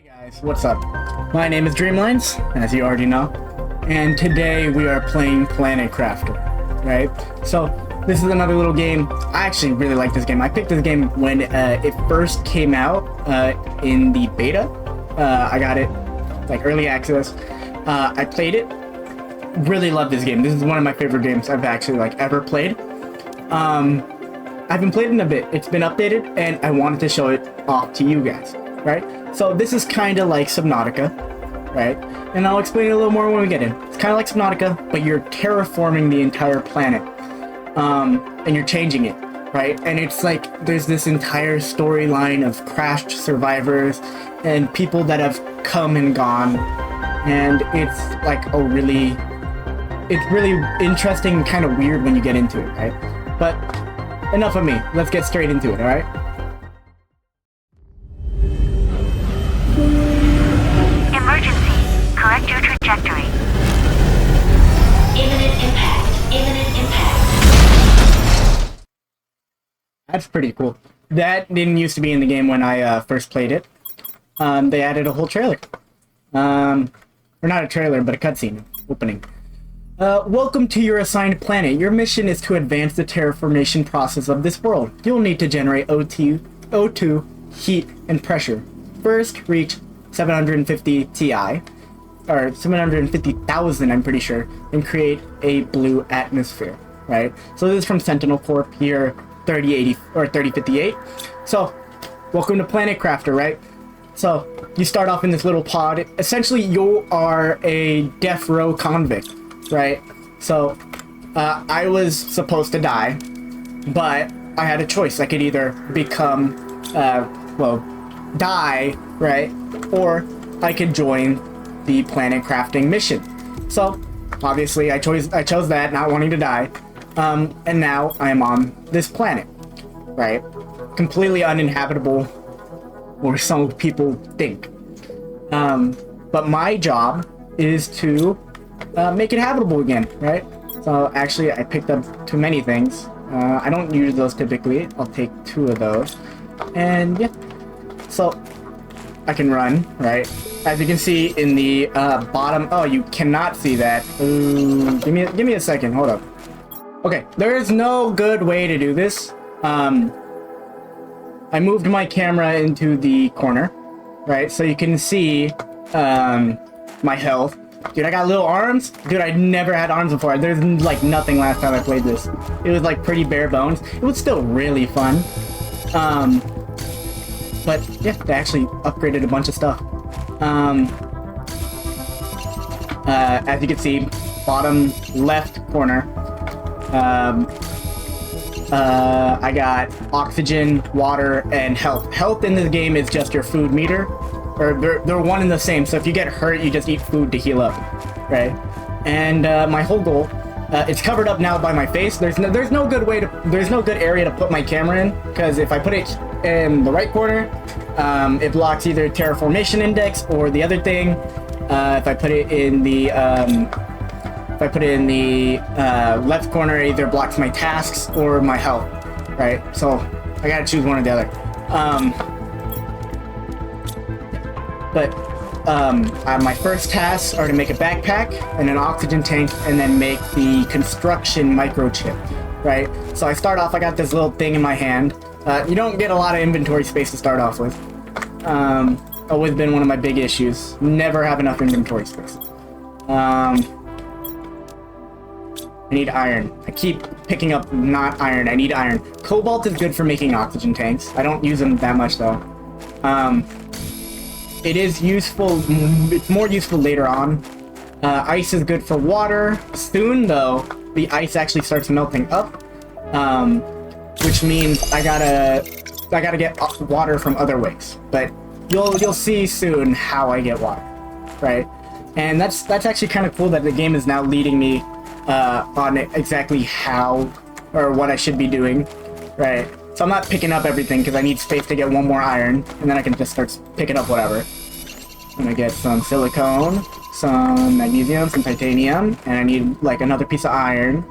Guys, what's up? My name is Dreamlinez, as you already know, and today we are playing PlanetCrafter, right? So this is another little game. I actually really like this game. I picked this game when it first came out in the beta. I got it like early access. I played it. Really love this game. This is one of my favorite games I've actually ever played. I haven't played it in a bit. It's been updated, and I wanted to show it off to you guys, right? So this is kind of like Subnautica, right? And I'll explain it a little more when we get in. It's kind of like Subnautica, but you're terraforming the entire planet, and you're changing it, right? And it's like there's this entire storyline of crashed survivors and people that have come and gone, and it's like it's really interesting and kind of weird when you get into it, right? But enough of me. Let's get straight into it, all right? Emergency. Correct your trajectory. Imminent impact. Imminent impact. That's pretty cool. That didn't used to be in the game when I first played it. They added a whole trailer. Or not a trailer, but a cutscene opening. Welcome to your assigned planet. Your mission is to advance the terraformation process of this world. You'll need to generate O2, heat, and pressure. First, reach 750 Ti, or 750,000, I'm pretty sure, and create a blue atmosphere, right? So this is from Sentinel Corp, year 3080 or 3058. So, welcome to PlanetCrafter, right? So, you start off in this little pod. Essentially, you are a death row convict, right? So, I was supposed to die, but I had a choice. I could either become, die, right? Or I could join the planet crafting mission. So, obviously, I chose that, not wanting to die. And now I am on this planet, right? Completely uninhabitable, or some people think. But my job is to make it habitable again, right? So actually, I picked up too many things. I don't use those typically. I'll take 2 of those, and yeah. So I can run, right? As you can see in the bottom. Oh, you cannot see that. Ooh, give me a second. Hold up. Okay, there is no good way to do this. I moved my camera into the corner, right? So you can see my health. Dude, I got little arms. Dude, I never had arms before. There's like nothing last time I played this. It was like pretty bare bones. It was still really fun. But yeah, they actually upgraded a bunch of stuff. As you can see, bottom left corner, I got oxygen, water, and health. Health in this game is just your food meter, or they're one and the same. So if you get hurt, you just eat food to heal up, right? And my whole goal, it's covered up now by my face. There's no good area to put my camera in, because if I put it in the right corner, it blocks either terraformation index or the other thing. If I put it in the left corner, it either blocks my tasks or my health, right? So I gotta choose one or the other. My first tasks are to make a backpack and an oxygen tank, and then make the construction microchip, right? So I start off, I got this little thing in my hand. You don't get a lot of inventory space to start off with. Always been one of my big issues. Never have enough inventory space. I need iron. I keep picking up not iron. I need iron. Cobalt is good for making oxygen tanks. I don't use them that much though. It is useful. It's more useful later on. Ice is good for water. Soon though, the ice actually starts melting up, which means I gotta get water from other ways. But you'll see soon how I get water, right? And that's actually kind of cool that the game is now leading me on exactly how or what I should be doing, right? So I'm not picking up everything because I need space to get one more iron, and then I can just start picking up whatever. I'm gonna get some silicone, some magnesium, some titanium, and I need like another piece of iron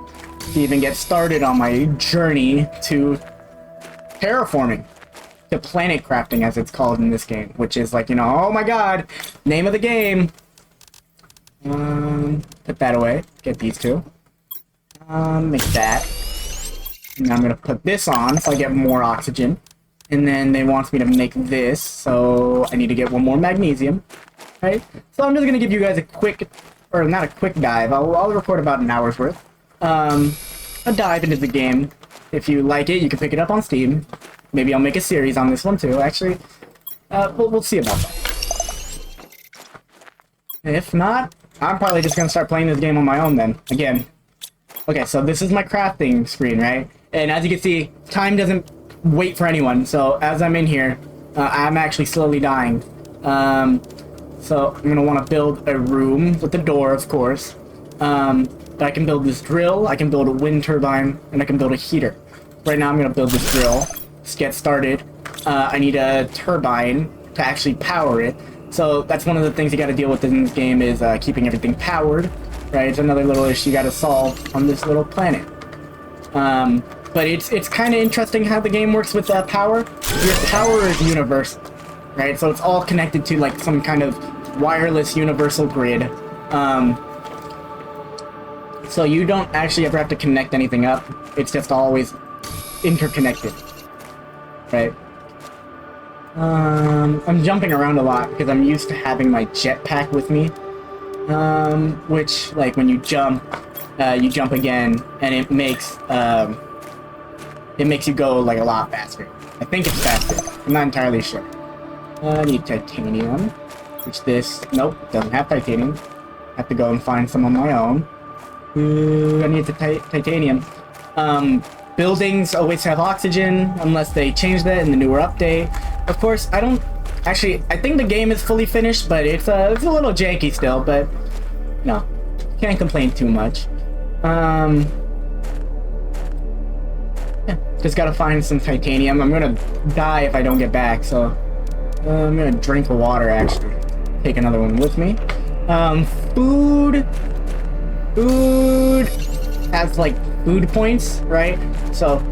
to even get started on my journey to terraforming. to planet crafting, as it's called in this game, which is like, you know, oh my god, name of the game. Put that away. Get these two. Make that. And I'm gonna put this on so I get more oxygen. And then they want me to make this, so I need to get one more magnesium. Right? So I'm just gonna give you guys a quick, or not a quick dive. I'll record about an hour's worth. A dive into the game. If you like it, you can pick it up on Steam. Maybe I'll make a series on this one too, actually. We'll see about that. If not, I'm probably just gonna start playing this game on my own then. Again. Okay, so this is my crafting screen, right? And as you can see, time doesn't wait for anyone. So as I'm in here, I'm actually slowly dying. So I'm gonna want to build a room with a door, of course. But I can build this drill, I can build a wind turbine, and I can build a heater. Right now I'm gonna build this drill. Let's get started. I need a turbine to actually power it. So that's one of the things you gotta deal with in this game is keeping everything powered. Right, it's another little issue you gotta solve on this little planet. But it's kind of interesting how the game works with power. Your power is universal, right? So it's all connected to like some kind of wireless universal grid. So you don't actually ever have to connect anything up. It's just always interconnected, right? I'm jumping around a lot because I'm used to having my jetpack with me. Which, like, when you jump again, and it makes you go, like, a lot faster. I think it's faster. I'm not entirely sure. I need titanium, which nope, doesn't have titanium. I have to go and find some on my own. Ooh, I need the titanium. Buildings always have oxygen, unless they change that in the newer update. Of course, Actually, I think the game is fully finished, but it's a little janky still, but no, can't complain too much. Yeah, just gotta find some titanium. I'm gonna die if I don't get back, so I'm gonna drink water, actually. Take another one with me. Food has, like, food points, right? So,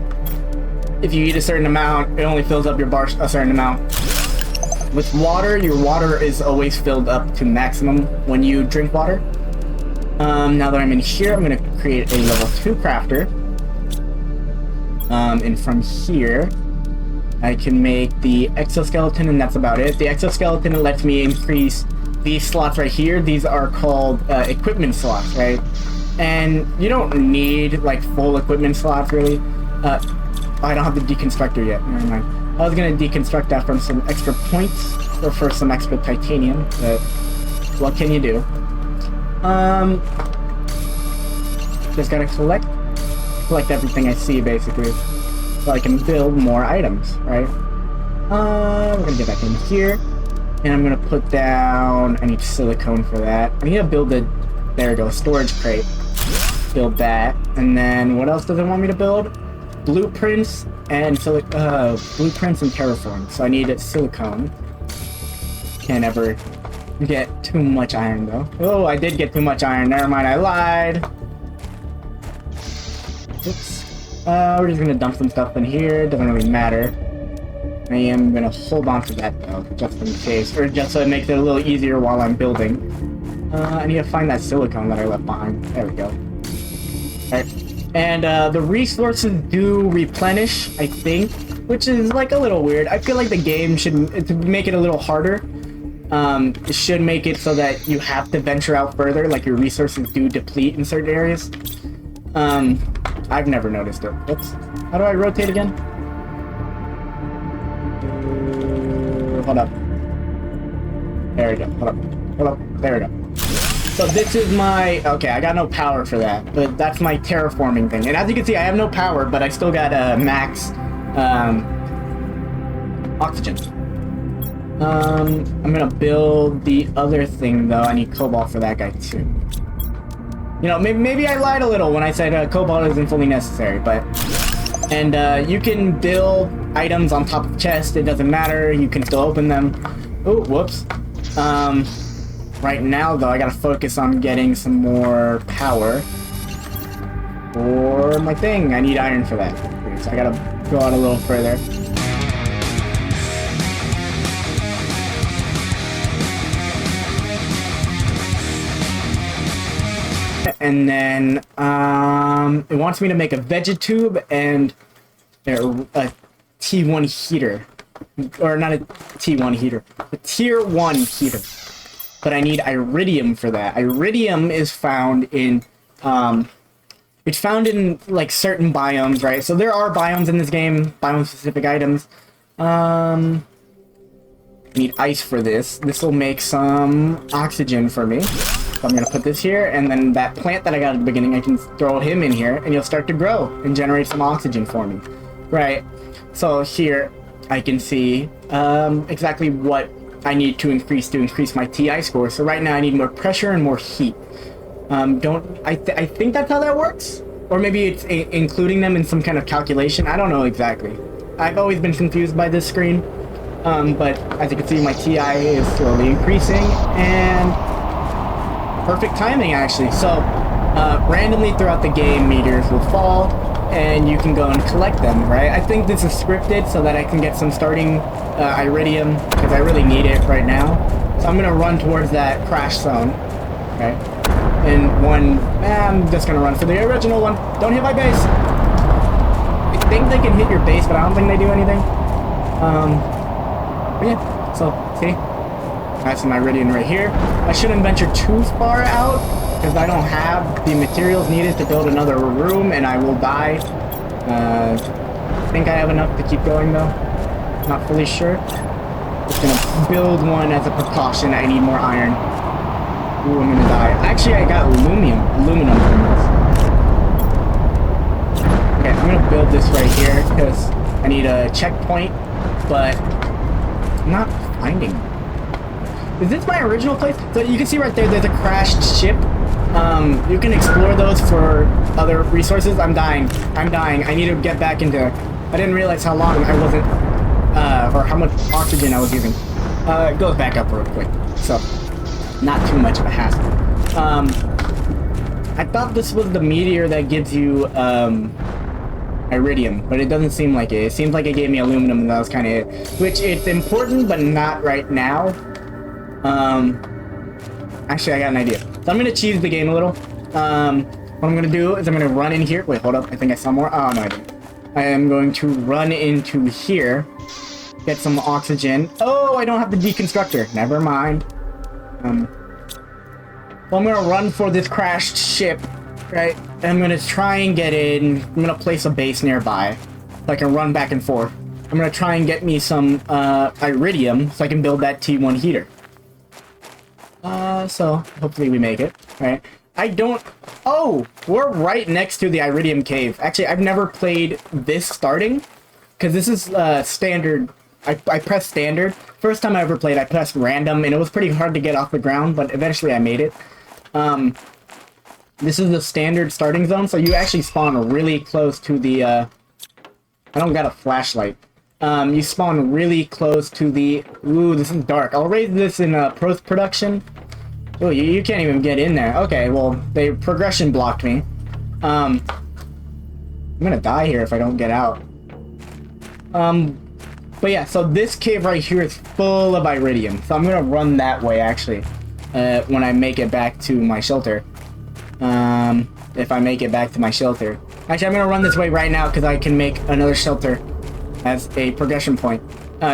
if you eat a certain amount, it only fills up your bar a certain amount. With water, your water is always filled up to maximum when you drink water. Now that I'm in here, I'm going to create a level 2 crafter. And from here, I can make the exoskeleton, and that's about it. The exoskeleton lets me increase these slots right here. These are called equipment slots, right? And you don't need, like, full equipment slots, really. I don't have the deconstructor yet. Never mind. I was gonna deconstruct that from some extra points or for some extra titanium, but what can you do? Just gotta collect everything I see, basically, so I can build more items, right? We're gonna get back in here, and I'm gonna put down. I need silicone for that. I need to build there we go, storage crate. Build that, and then what else does it want me to build? Blueprints and blueprints and terraform. So I need silicone. Can't ever get too much iron though. Oh, I did get too much iron. Never mind, I lied. Oops. We're just gonna dump some stuff in here. Doesn't really matter. I am gonna hold on to that though, just in case, or just so it makes it a little easier while I'm building. I need to find that silicone that I left behind. There we go. Alright. And the resources do replenish, I think, which is like a little weird. I feel like the game should, to make it a little harder, it should make it so that you have to venture out further, like your resources do deplete in certain areas. I've never noticed it. Oops. How do I rotate again? Hold up. There we go. Hold up. There we go. So this is my, okay, I got no power for that, but that's my terraforming thing. And as you can see, I have no power, but I still got max oxygen. I'm gonna build the other thing though. I need cobalt for that guy too. You know, maybe I lied a little when I said cobalt isn't fully necessary, but... And you can build items on top of chests, it doesn't matter, you can still open them. Oh, whoops. Right now, though, I gotta focus on getting some more power for my thing. I need iron for that. So I gotta go out a little further. and then it wants me to make a vegetube and a T1 heater. Or not a T1 heater, a tier 1 heater. But I need iridium for that. Iridium is found in, it's found in, like, certain biomes, right? So there are biomes in this game, biome-specific items. I need ice for this. This will make some oxygen for me. So I'm gonna put this here, and then that plant that I got at the beginning, I can throw him in here, and he'll start to grow and generate some oxygen for me. Right, so here I can see exactly what I need to increase my TI score. So right now I need more pressure and more heat. I think that's how that works? Or maybe it's including them in some kind of calculation. I don't know exactly. I've always been confused by this screen. But as you can see, my TI is slowly increasing, and perfect timing actually. So randomly throughout the game, meteors will fall, and you can go and collect them, right? I think this is scripted so that I can get some starting iridium, because I really need it right now. So I'm gonna run towards that crash zone, okay? And I'm just gonna run for the original one. Don't hit my base. I think they can hit your base, but I don't think they do anything. But yeah, so see, that's my iridium right here. I shouldn't venture too far out because I don't have the materials needed to build another room, and I will die. I think I have enough to keep going though. Not fully sure. Just gonna build one as a precaution. I need more iron. Ooh, I'm gonna die. Actually, I got aluminum from this. Okay, I'm gonna build this right here because I need a checkpoint, but I'm not finding it. Is this my original place? So you can see right there, there's a crashed ship. You can explore those for other resources. I'm dying. I need to get back into... I didn't realize how long I wasn't... or how much oxygen I was using. It goes back up real quick. So, not too much of a hassle. I thought this was the meteor that gives you, iridium, but it doesn't seem like it. It seems like it gave me aluminum, and that was kind of it. Which, it's important, but not right now. Actually, I got an idea. So I'm gonna cheese the game a little. What I'm gonna do is I'm gonna run in here. Wait, hold up. I think I saw more. Oh, no, I didn't. I am going to run into here. Get some oxygen. Oh, I don't have the deconstructor. Never mind. Well, I'm gonna run for this crashed ship, right? And I'm gonna try and get in. I'm gonna place a base nearby so I can run back and forth. I'm gonna try and get me some iridium so I can build that T1 heater. So hopefully we make it, right? I don't... Oh! We're right next to the iridium cave. Actually, I've never played this starting, because this is standard. I pressed standard. First time I ever played, I pressed random, and it was pretty hard to get off the ground, but eventually I made it. This is the standard starting zone, so you actually spawn really close to the... I don't got a flashlight. You spawn really close to the... Ooh, this is dark. I'll raise this in post-production. Oh, you can't even get in there. Okay, well, they progression blocked me. I'm gonna die here if I don't get out. But yeah, so this cave right here is full of iridium. So I'm gonna run that way, actually, when I make it back to my shelter. If I make it back to my shelter. Actually, I'm gonna run this way right now because I can make another shelter as a progression point.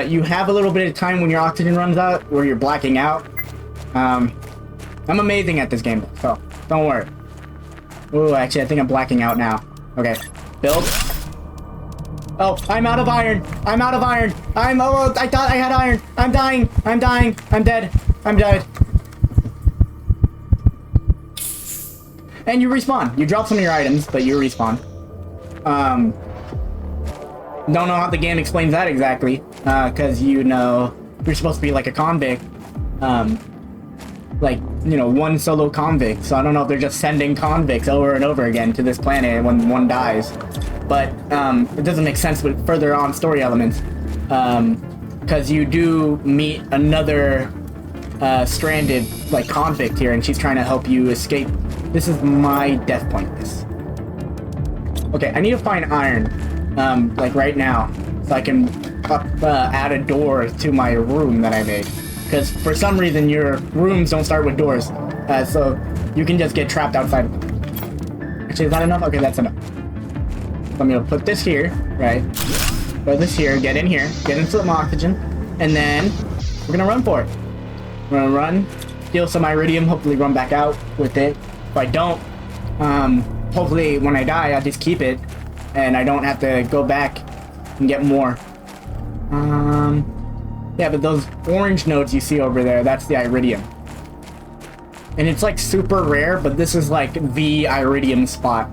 You have a little bit of time when your oxygen runs out, where you're blacking out. I'm amazing at this game, so don't worry. Ooh, actually, I think I'm blacking out now. Okay, build. Oh, I'm out of iron. I'm out of iron. Oh, I thought I had iron. I'm dying. I'm dying. I'm dead. I'm dead. And you respawn. You drop some of your items, but you respawn. Don't know how the game explains that exactly, because you know you're supposed to be like a convict, like, you know, one solo convict. So I don't know if they're just sending convicts over and over again to this planet when one dies, but it doesn't make sense with further on story elements, because you do meet another stranded like convict here, and she's trying to help you escape. This is my death point. This. Okay, I need to find iron, like right now, so I can add a door to my room that I made. Because for some reason your rooms don't start with doors, so you can just get trapped outside. Actually, is that enough? Okay, that's enough. So I'm gonna put this here, right? Put this here, get in here, get into some oxygen, and then we're gonna run for it. We're gonna run, steal some iridium, hopefully run back out with it. If I don't, hopefully when I die, I'll just keep it, and I don't have to go back and get more. Yeah, but those orange nodes you see over there, that's the iridium. And it's like super rare, but this is like the iridium spot,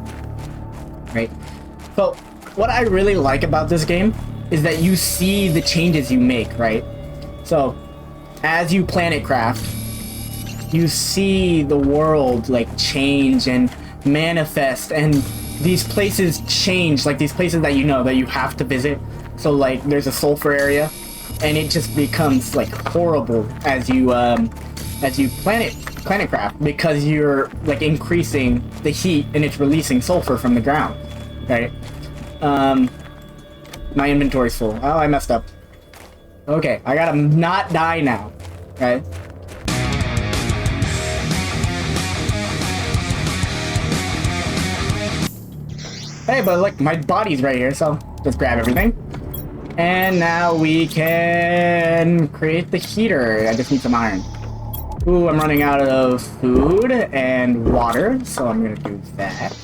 right? So what I really like about this game is that you see the changes you make, right? So as you planet craft, you see the world like change and manifest, and these places change, like these places that you know that you have to visit. So like there's a sulfur area, and it just becomes like horrible as you planet craft, because you're like increasing the heat and it's releasing sulfur from the ground, right? My inventory's full. Oh, I messed up. Okay, I gotta not die now, right? Hey, but look, my body's right here, so just grab everything. And now we can create the heater. I just need some iron. Ooh, I'm running out of food and water, so I'm gonna do that.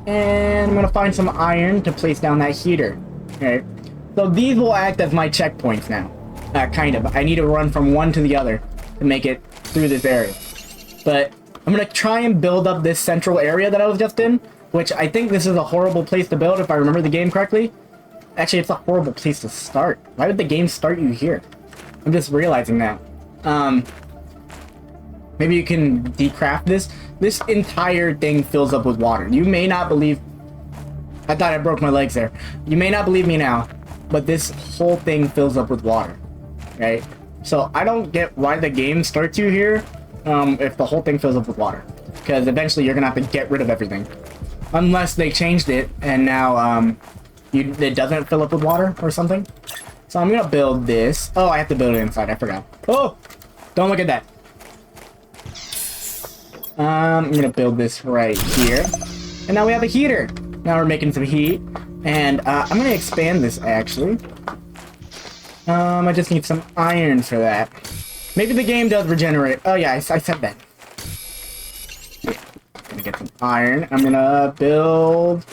And I'm gonna find some iron to place down that heater. Okay, so these will act as my checkpoints now. Kind of. I need to run from one to the other to make it through this area. But I'm gonna try and build up this central area that I was just in, which I think this is a horrible place to build if I remember the game correctly. Actually, it's a horrible place to start. Why would the game start you here? I'm just realizing that. Maybe you can decraft this. This entire thing fills up with water. You may not believe... I thought I broke my legs there. You may not believe me now, but this whole thing fills up with water, right? So I don't get why the game starts you here if the whole thing fills up with water. Because eventually you're going to have to get rid of everything. Unless they changed it and now it doesn't fill up with water or something. So I'm going to build this. Oh, I have to build it inside. I forgot. Oh! Don't look at that. I'm gonna build this right here. And now we have a heater. Now we're making some heat. And I'm gonna expand this actually. I just need some iron for that. Maybe the game does regenerate. Oh yeah, I said that. Yeah, gonna get some iron. I'm gonna build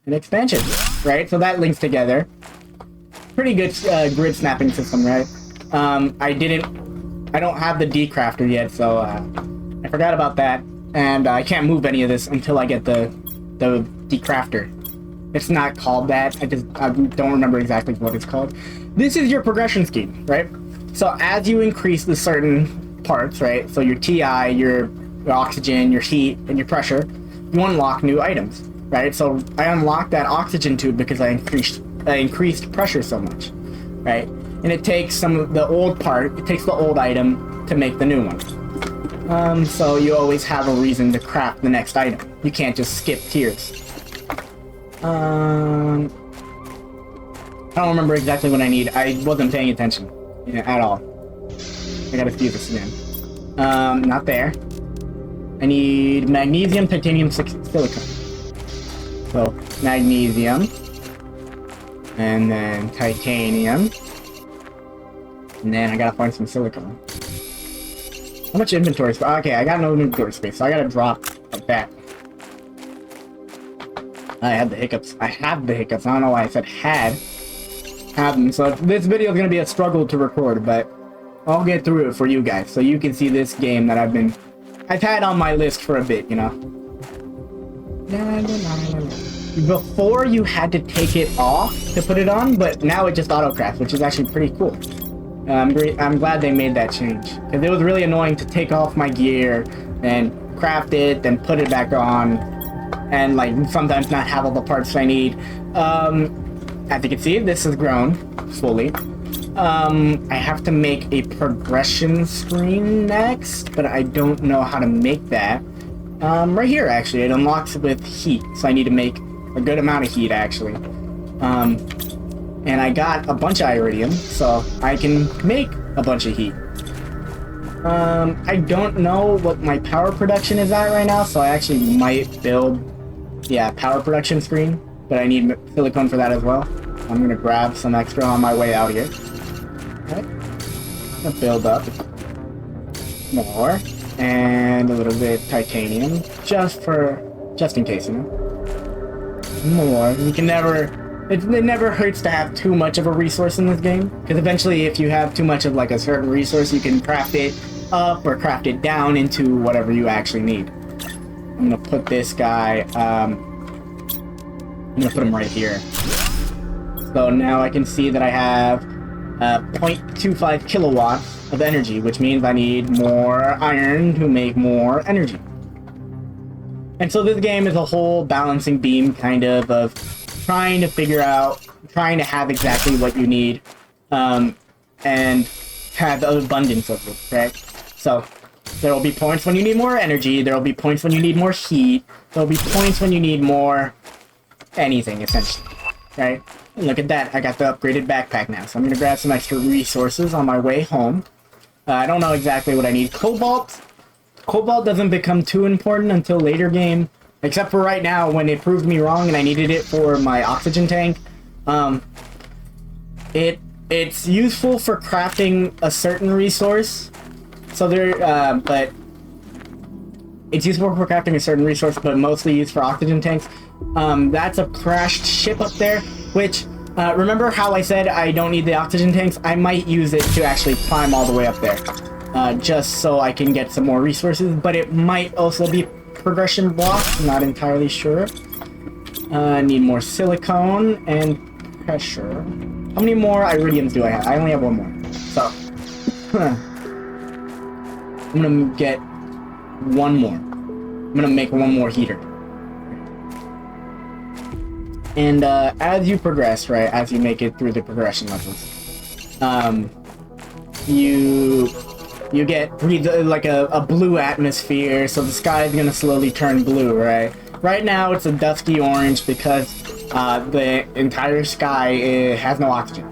an expansion. Right, so that links together. Pretty good grid snapping system, right? I don't have the decrafter yet, so I forgot about that, and I can't move any of this until I get the decrafter. It's not called that. I don't remember exactly what it's called. This is your progression scheme, right? So as you increase the certain parts, right? So your TI, your oxygen, your heat, and your pressure, you unlock new items, right? So I unlocked that oxygen tube because I increased pressure so much, right? And it takes some of the old part. It takes the old item to make the new one. So you always have a reason to craft the next item. You can't just skip tiers. I don't remember exactly what I need. I wasn't paying attention at all. I gotta see this again. Not there. I need magnesium, titanium, silicon. So, magnesium. And then titanium. And then I gotta find some silicon. How much inventory space? Okay, I got no inventory space, so I gotta drop like that. I had the hiccups. I have the hiccups. I don't know why I said had. Have them. So this video is gonna be a struggle to record, but I'll get through it for you guys, so you can see this game that I've had on my list for a bit, you know. Before you had to take it off to put it on, but now it just auto-crafts, which is actually pretty cool. I'm glad they made that change, because it was really annoying to take off my gear and craft it, then put it back on, and like sometimes not have all the parts I need. As you can see, this has grown slowly. I have to make a progression screen next, but I don't know how to make that. Right here actually, it unlocks with heat, so I need to make a good amount of heat actually. And I got a bunch of iridium, so I can make a bunch of heat. I don't know what my power production is at right now, so I actually might build yeah, power production screen, but I need silicone for that as well. I'm gonna grab some extra on my way out here. Okay. Gonna build up more and a little bit titanium just in case, you know. More. You can never. It never hurts to have too much of a resource in this game, because eventually, if you have too much of like a certain resource, you can craft it up or craft it down into whatever you actually need. I'm gonna put this guy. I'm gonna put him right here. So now I can see that I have 0.25 kilowatts of energy, which means I need more iron to make more energy. And so this game is a whole balancing beam kind of trying to figure out, trying to have exactly what you need, and have an abundance of it, right? So there will be points when you need more energy, there will be points when you need more heat, there will be points when you need more anything, essentially, right? And look at that, I got the upgraded backpack now, so I'm gonna grab some extra resources on my way home. I don't know exactly what I need. Cobalt doesn't become too important until later game, except for right now when it proved me wrong and I needed it for my oxygen tank. It's useful for crafting a certain resource. So but it's useful for crafting a certain resource, but mostly used for oxygen tanks. That's a crashed ship up there, which, remember how I said I don't need the oxygen tanks? I might use it to actually climb all the way up there, just so I can get some more resources, but it might also be progression blocks, not entirely sure. I need more silicone and pressure. How many more iridiums do I have? I only have one more. So, I'm gonna get one more. I'm gonna make one more heater. And as you progress, right, as you make it through the progression levels, you get like a blue atmosphere, so the sky is gonna slowly turn blue, right? Right now it's a dusky orange because the entire sky has no oxygen.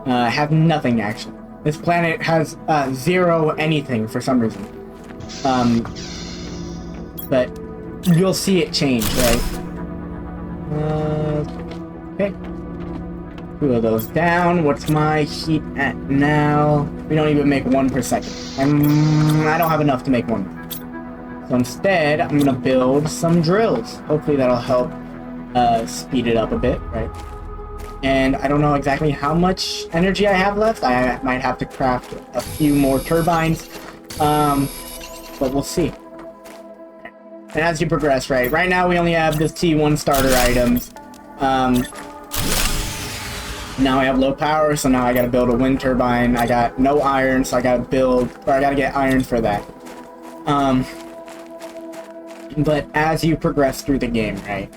Has nothing actually. This planet has zero anything for some reason. But you'll see it change, right? Okay. 2 of those down. What's my heat at now? We don't even make 1 per second. I don't have enough to make 1. So instead, I'm gonna build some drills. Hopefully that'll help speed it up a bit, right? And I don't know exactly how much energy I have left. I might have to craft a few more turbines, but we'll see. And as you progress, right now we only have this T1 starter items. Now I have low power, so now I gotta build a wind turbine. I got no iron, so I gotta get iron for that. But as you progress through the game, right,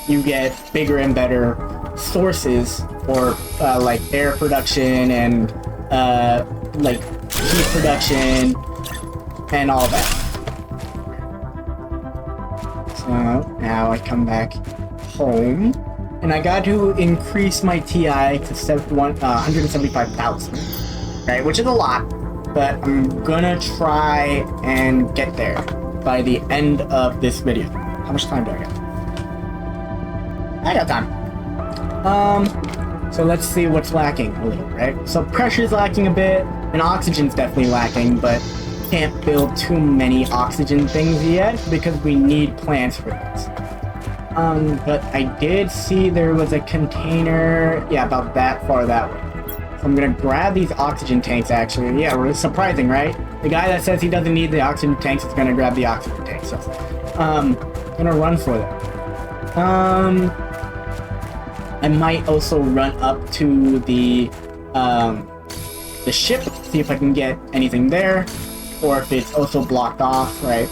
you get bigger and better sources for like air production and like heat production and all that. So now I come back home and I got to increase my TI to 175,000, right, which is a lot, but I'm gonna try and get there by the end of this video. How much time do I got? I got time. So let's see what's lacking a little, right? So pressure's lacking a bit, and oxygen's definitely lacking, but can't build too many oxygen things yet because we need plants for this. But I did see there was a container, yeah, about that far that way. So I'm gonna grab these oxygen tanks actually. Yeah, it's surprising, right? The guy that says he doesn't need the oxygen tanks is gonna grab the oxygen tanks. So, gonna run for that. I might also run up to the ship, see if I can get anything there, or if it's also blocked off, right?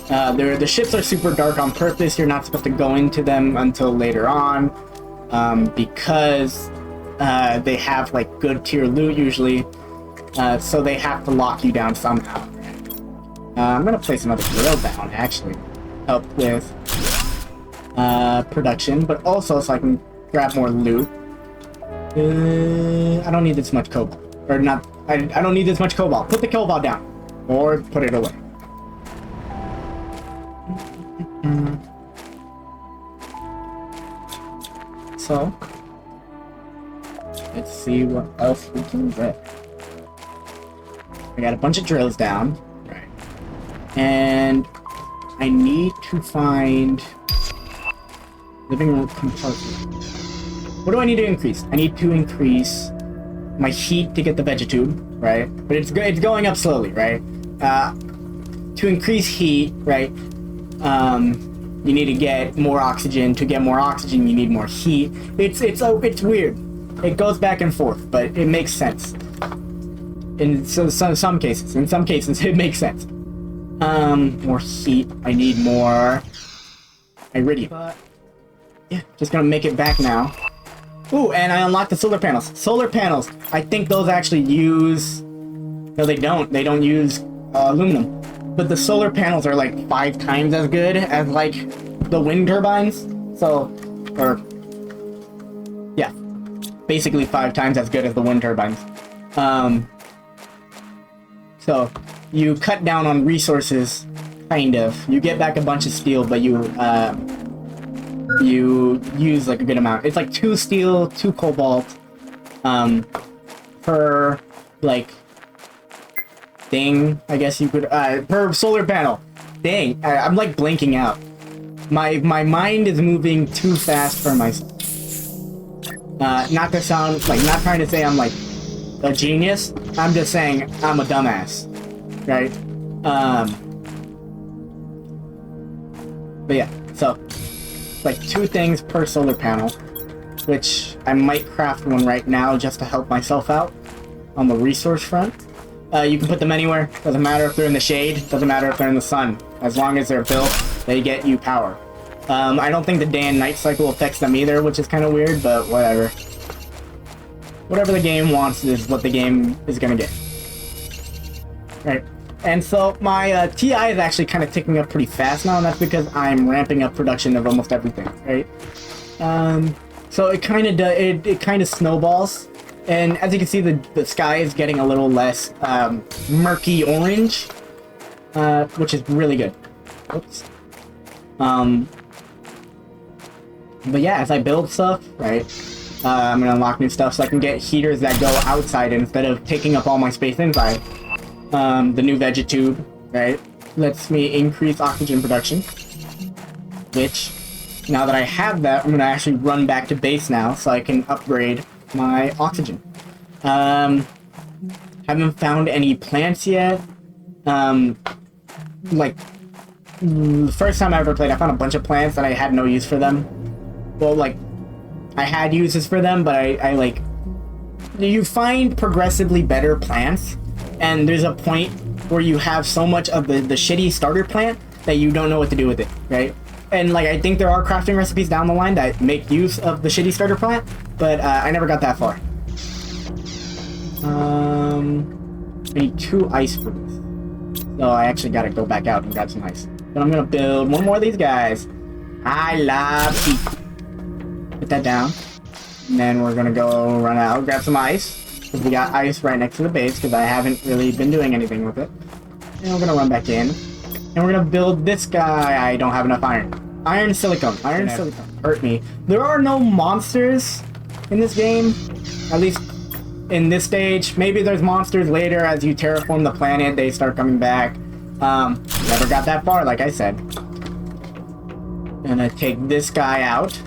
The ships are super dark on purpose. You're not supposed to go into them until later on, because they have like good tier loot usually, so they have to lock you down somehow. I'm gonna place another drill down actually, help with production, but also so I can grab more loot. I don't need this much cobalt, or not. I don't need this much cobalt. Put the cobalt down, or put it away. So, let's see what else we can get. I got a bunch of drills down. Right. And I need to find living room compartment. What do I need to increase? I need to increase my heat to get the vegetube, right? But it's going up slowly, right? To increase heat, right? You need to get more oxygen. To get more oxygen, you need more heat. It's weird. It goes back and forth, but it makes sense. In some cases, it makes sense. More heat. I need more iridium. But yeah, just gonna make it back now. Ooh, and I unlocked the solar panels. Solar panels. I think those actually use. No, they don't. They don't use aluminum. But the solar panels are like 5 times as good as like the wind turbines. So, or yeah, basically 5 times as good as the wind turbines. So you cut down on resources, kind of. You get back a bunch of steel, but you use like a good amount. It's like 2 steel, 2 cobalt, per like thing, I guess you could, per solar panel. Dang, I'm like blinking out. My mind is moving too fast for myself. Not to sound like, not trying to say I'm like a genius. I'm just saying I'm a dumbass, right? But yeah, so like 2 things per solar panel, which I might craft one right now just to help myself out on the resource front. You can put them anywhere. Doesn't matter if they're in the shade. Doesn't matter if they're in the sun. As long as they're built, they get you power. I don't think the day and night cycle affects them either, which is kind of weird, but whatever. Whatever the game wants is what the game is gonna get. Right. And so my TI is actually kind of ticking up pretty fast now, and that's because I'm ramping up production of almost everything, right? So it kind of it kind of snowballs. And as you can see, the sky is getting a little less murky orange, which is really good. Oops. But yeah, as I build stuff, right, I'm gonna unlock new stuff so I can get heaters that go outside instead of taking up all my space inside. The new vegetube, right, lets me increase oxygen production, which, now that I have that, I'm gonna actually run back to base now so I can upgrade my oxygen. Haven't found any plants yet. Like, the first time I ever played, I found a bunch of plants and I had no use for them. Well, like, I had uses for them, but I like, you find progressively better plants, and there's a point where you have so much of the shitty starter plant that you don't know what to do with it, right? And like, I think there are crafting recipes down the line that make use of the shitty starter plant, but I never got that far. I need 2 ice for this. So I actually gotta go back out and grab some ice. But I'm gonna build one more of these guys. I love heat. Put that down. And then we're gonna go run out, grab some ice. Because we got ice right next to the base, because I haven't really been doing anything with it. And we're gonna run back in. And we're gonna build this guy. I don't have enough iron. Iron silicone. Iron silicone. Hurt me. There are no monsters in this game. At least in this stage. Maybe there's monsters later as you terraform the planet. They start coming back. Never got that far, like I said. Gonna take this guy out.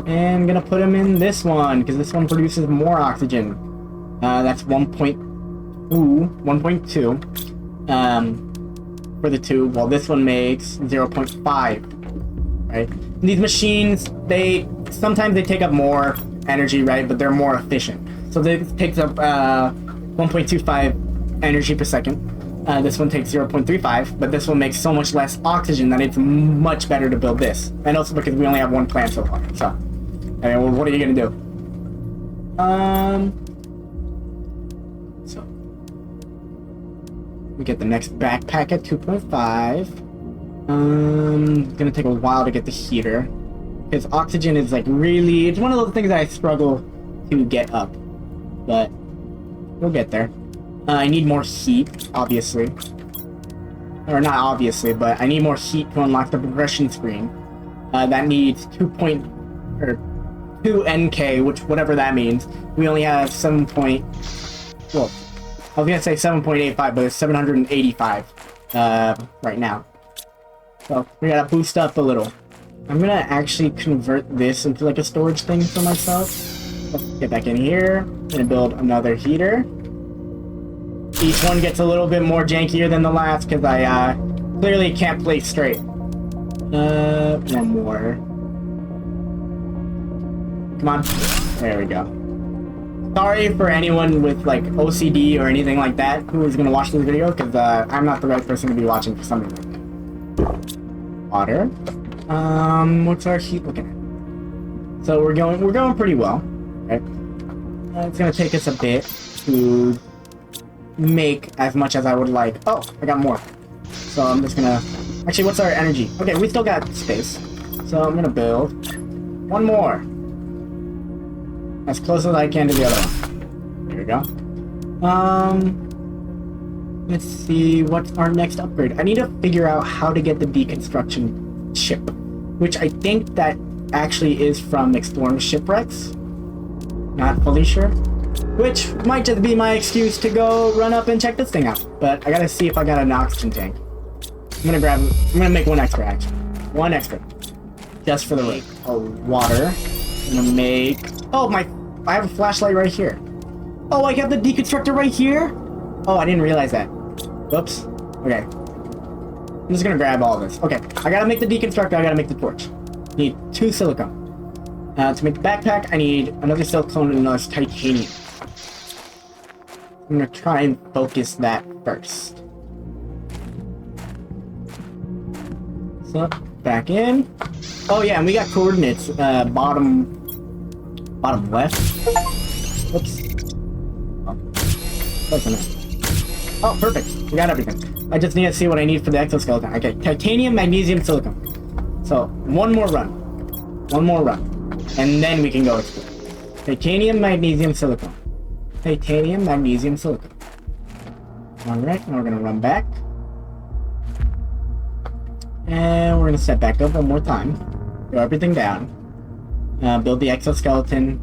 And gonna put him in this one, because this one produces more oxygen. That's 1.2. For the 2, while this one makes 0.5. Right? And these machines, sometimes they take up more energy, right? But they're more efficient. So this takes up 1.25 energy per second. This one takes 0.35, but this one makes so much less oxygen that it's much better to build this. And also because we only have 1 plant so far. So, I mean, well, what are you gonna do? So we get the next backpack at 2.5. It's gonna take a while to get the heater, because oxygen is like really, it's one of those things that I struggle to get up, but we'll get there. I need more heat, obviously. or not obviously, but I need more heat to unlock the progression screen. That needs 2 NK, which whatever that means. We only have 7 point. Well, I was gonna say 7.85, but it's 785 right now. So we gotta boost up a little. I'm gonna actually convert this into like a storage thing for myself. Let's get back in here. I'm gonna build another heater. Each one gets a little bit more jankier than the last because I clearly can't place straight. One more. Come on. There we go. Sorry for anyone with like OCD or anything like that who is gonna watch this video, because I'm not the right person to be watching for something like that. Water. What's our heat looking at? So we're going pretty well. Okay. It's gonna take us a bit to make as much as I would like. Oh, I got more. So I'm just gonna. Actually, what's our energy? Okay, we still got space. So I'm gonna build one more. As close as I can to the other one. There we go. Let's see, what's our next upgrade? I need to figure out how to get the deconstruction chip, which I think that actually is from exploring shipwrecks. Not fully sure. Which might just be my excuse to go run up and check this thing out. But I gotta see if I got an oxygen tank. I'm gonna make one extra actually. One extra. Just for the road. Oh, water. I'm gonna make... Oh, I have a flashlight right here. Oh, I have the deconstructor right here? Oh, I didn't realize that. Whoops. Okay. I'm just gonna grab all this. Okay, I gotta make the deconstructor, I gotta make the torch. Need 2 silicone. To make the backpack, I need another silicone and another titanium. I'm gonna try and focus that first. So, back in. Oh yeah, and we got coordinates. Bottom left. Whoops. Oh, close enough. Oh, perfect. We got everything. I just need to see what I need for the exoskeleton. Okay, titanium, magnesium, silicone. So, one more run. One more run. And then we can go explore. Titanium, magnesium, silicone. Titanium, magnesium, silicone. Alright, now we're gonna run back. And we're gonna set back up one more time. Throw everything down. Build the exoskeleton.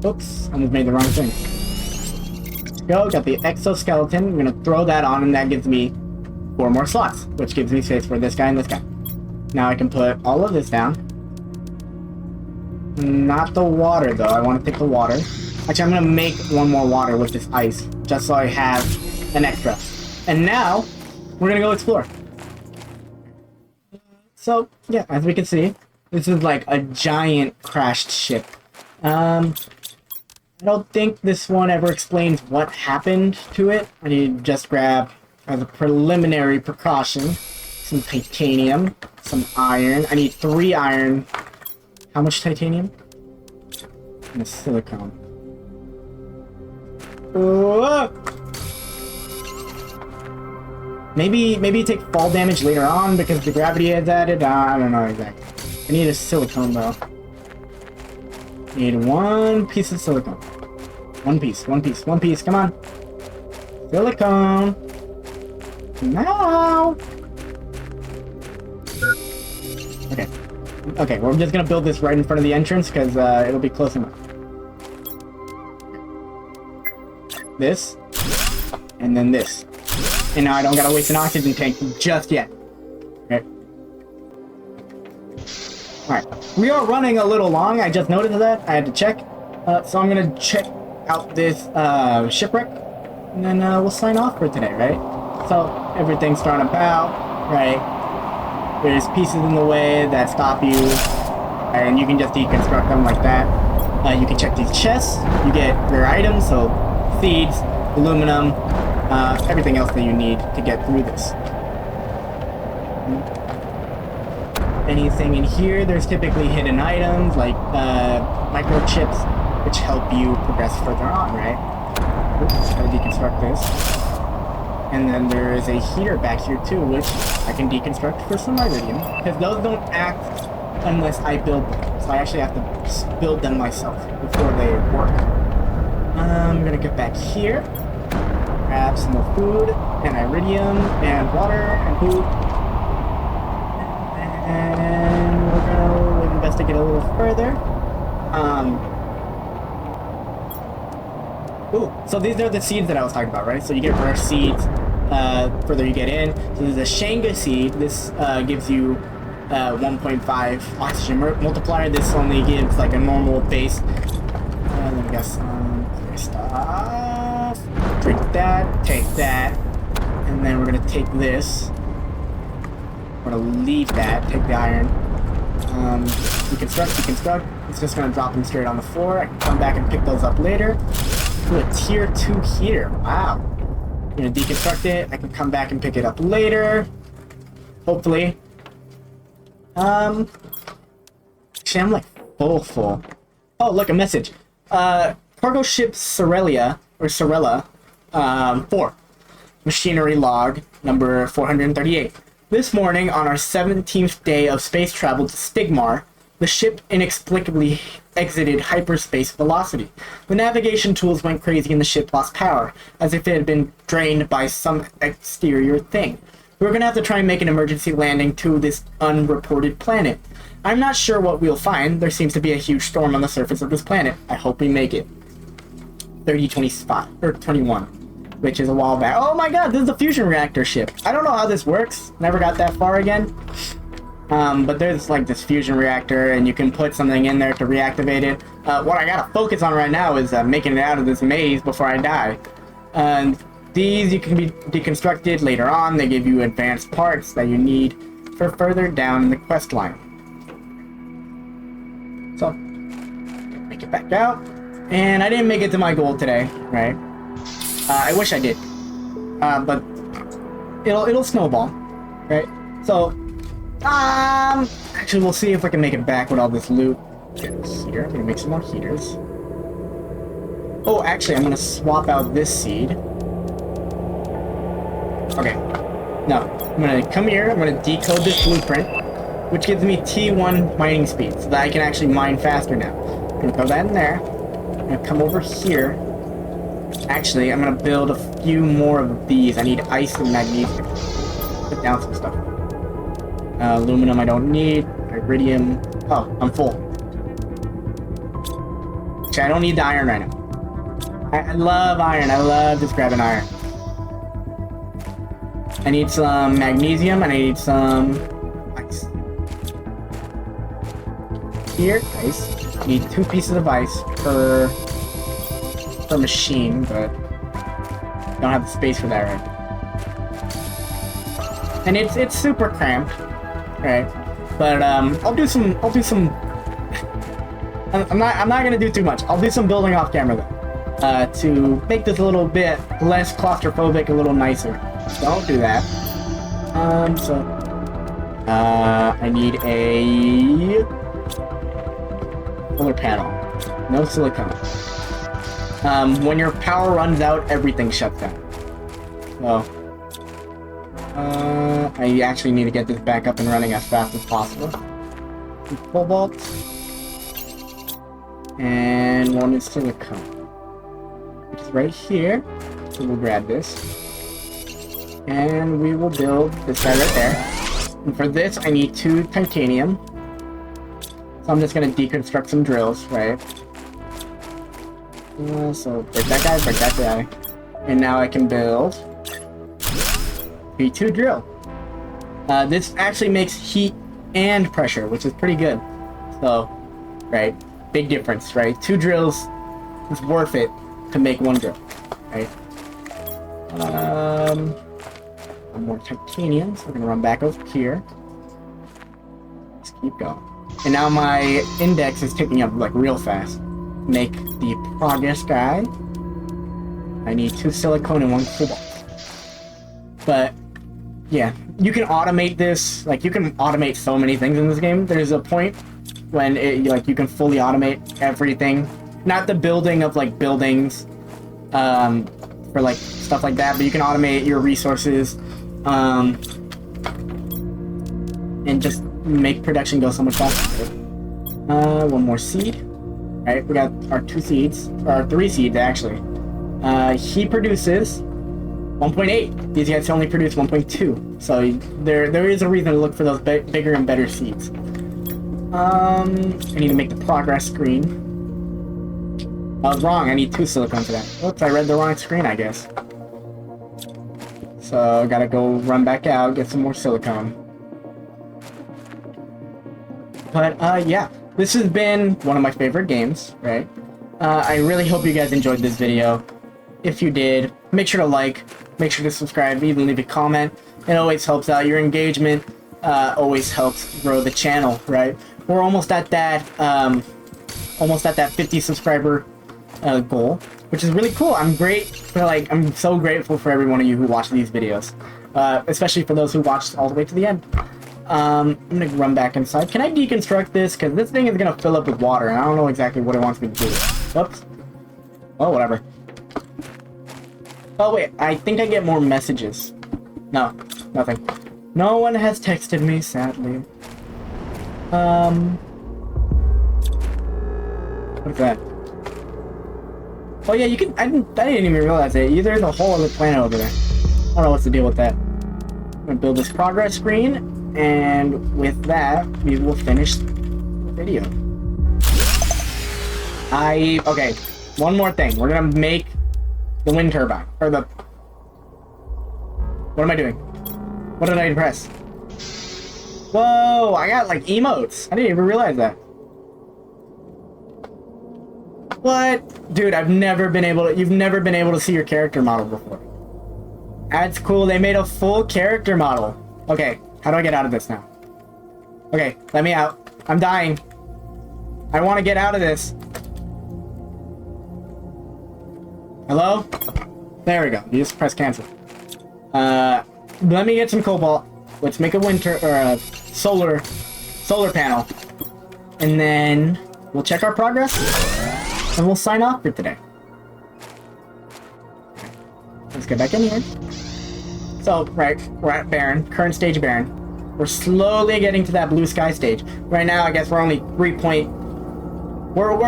Oops, I almost made the wrong thing. Go, got the exoskeleton. I'm gonna throw that on, and that gives me 4 more slots, which gives me space for this guy and this guy. Now I can put all of this down. Not the water, though. I want to pick the water. Actually, I'm gonna make one more water with this ice, just so I have an extra. And now, we're gonna go explore. So, yeah, as we can see, this is like a giant crashed ship. I don't think this one ever explains what happened to it. I need to just grab, as a preliminary precaution, some titanium, some iron. I need 3 iron. How much titanium? And a silicone. Whoa! Maybe take fall damage later on because the gravity is added. I don't know exactly. I need a silicone though. Need 1 piece of silicone. 1 piece, 1 piece, 1 piece. Come on. Silicone. Now. Okay. Okay, we're just gonna build this right in front of the entrance because it'll be close enough. This. And then this. And now I don't gotta waste an oxygen tank just yet. Okay. Alright. We are running a little long. I just noticed that. I had to check. So I'm gonna check out this shipwreck. And then we'll sign off for today, right? So everything's starting about, right? There's pieces in the way that stop you. And you can just deconstruct them like that. You can check these chests. You get rare items, so seeds, aluminum, everything else that you need to get through this. Anything in here, there's typically hidden items like microchips, which help you progress further on, right? Oops, gotta deconstruct this. And then there is a heater back here too, which I can deconstruct for some iridium, because those don't act unless I build them. So I actually have to build them myself before they work. I'm gonna get back here. grab some more food, and iridium, and water, and food. And we're gonna investigate a little further. Ooh, so these are the seeds that I was talking about, right? So you get rare seeds further you get in. So there's a Shanga seed. This gives you 1.5 oxygen multiplier. This only gives like a normal base. Let me guess some stuff. Drink that, take that, and then we're gonna take this. We're gonna leave that, take the iron. Deconstruct. It's just gonna drop them straight on the floor. I can come back and pick those up later. Ooh, a tier 2 heater. Wow. I'm gonna deconstruct it. I can come back and pick it up later. Hopefully. Actually, I'm like full. Oh, look, a message. Cargo ship Sorella, 4. Machinery log number 438. This morning, on our 17th day of space travel to Stigmar, the ship inexplicably exited hyperspace velocity. The navigation tools went crazy and the ship lost power, as if it had been drained by some exterior thing. We're gonna have to try and make an emergency landing to this unreported planet. I'm not sure what we'll find. There seems to be a huge storm on the surface of this planet. I hope we make it. 3025, or 21, which is a while back. Oh my god, this is a fusion reactor ship. I don't know how this works. Never got that far again. But there's like this fusion reactor, and you can put something in there to reactivate it. What I gotta focus on right now is making it out of this maze before I die. And these you can be deconstructed later on. They give you advanced parts that you need for further down the quest line. So, make it back out. And I didn't make it to my goal today, right? I wish I did. But it'll snowball, right? So, actually, we'll see if I can make it back with all this loot. Get this here. I'm gonna make some more heaters. Oh, actually, I'm gonna swap out this seed. Okay. No, I'm gonna come here. I'm gonna decode this blueprint, which gives me T1 mining speed, so that I can actually mine faster now. I'm gonna throw that in there. I'm gonna come over here. Actually, I'm gonna build a few more of these. I need ice and magnesium. Put down some stuff. Aluminum I don't need. Iridium. Oh, I'm full. Actually, I don't need the iron right now. I love iron. I love just grabbing iron. I need some magnesium and I need some ice. Here, ice. I need 2 pieces of ice per machine, but don't have the space for that right now. And it's super cramped. Right, but I'll do some. I'm not gonna do too much. I'll do some building off camera though, to make this a little bit less claustrophobic, a little nicer. So I'll do that. I need a solar panel. No silicone. When your power runs out, everything shuts down. So. I actually need to get this back up and running as fast as possible. Cobalt. And one is silicone. Which is right here. So we'll grab this. And we will build this guy right there. And for this, I need 2 titanium. So I'm just going to deconstruct some drills, right? So break that guy. And now I can build P2 drill. This actually makes heat and pressure, which is pretty good. So, right, big difference, right? 2 drills is worth it to make 1 drill, right? One more titanium, so we're gonna run back over here. Let's keep going. And now my index is ticking up like real fast. Make the progress guy. I need 2 silicone and 1 cobalt. But yeah, you can automate this. Like, you can automate so many things in this game. There's a point when you can fully automate everything. Not the building of like buildings, for like stuff like that, but you can automate your resources, and just make production go so much faster. 1 more seed. Right, we got our 2 seeds, or 3 seeds actually. He produces 1.8. These guys only produce 1.2. So there is a reason to look for those bigger and better seeds. I need to make the progress screen. I was wrong. I need 2 silicone for that. Oops, I read the wrong screen, I guess. So gotta go run back out, get some more silicone. But yeah, this has been one of my favorite games, right? I really hope you guys enjoyed this video. If you did, make sure to like, make sure to subscribe, even leave a comment. It always helps out. Your engagement always helps grow the channel, right? We're almost at that 50 subscriber goal, which is really cool. I'm so grateful for every one of you who watch these videos, especially for those who watched all the way to the end. I'm gonna run back inside. Can I deconstruct this? Because this thing is gonna fill up with water, and I don't know exactly what it wants me to do. Whoops. Oh, whatever. Oh wait, I think I get more messages. No, nothing. No one has texted me, sadly. What's that? Oh yeah, you can. I didn't even realize it. There's a whole other planet over there. I don't know what's the deal with that. I'm gonna build this progress screen, and with that, we will finish the video. Okay. One more thing. We're gonna make the wind turbine, or the. What am I doing? What did I press? Whoa! I got like emotes. I didn't even realize that. What? Dude, you've never been able to see your character model before. That's cool. They made a full character model. Okay, how do I get out of this now? Okay, let me out. I'm dying. I want to get out of this. Hello? There we go. You just press cancel. Let me get some cobalt. Let's make a solar panel. And then we'll check our progress. And we'll sign off for today. Let's get back in here. So, right, we're at Baron, current stage Baron. We're slowly getting to that blue sky stage. Right now, I guess we're only we're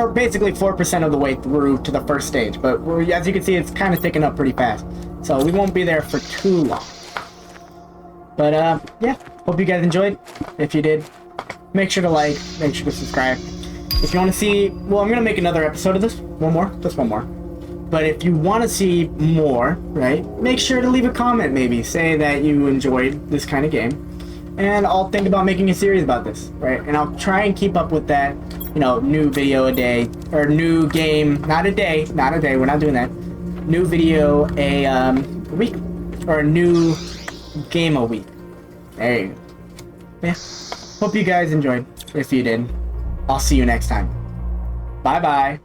basically 4% of the way through to the first stage. But as you can see, it's kind of ticking up pretty fast. So we won't be there for too long. But yeah, hope you guys enjoyed. If you did, make sure to like, make sure to subscribe. If you want to see, well, I'm going to make another episode of this. Just one more. But if you want to see more, right, make sure to leave a comment maybe. Say that you enjoyed this kind of game. And I'll think about making a series about this, right? And I'll try and keep up with that, new video a day. Or new game, not a day, we're not doing that. New video a week. Or a new game a week. There you go. Yeah. Hope you guys enjoyed. If you did. I'll see you next time. Bye-bye.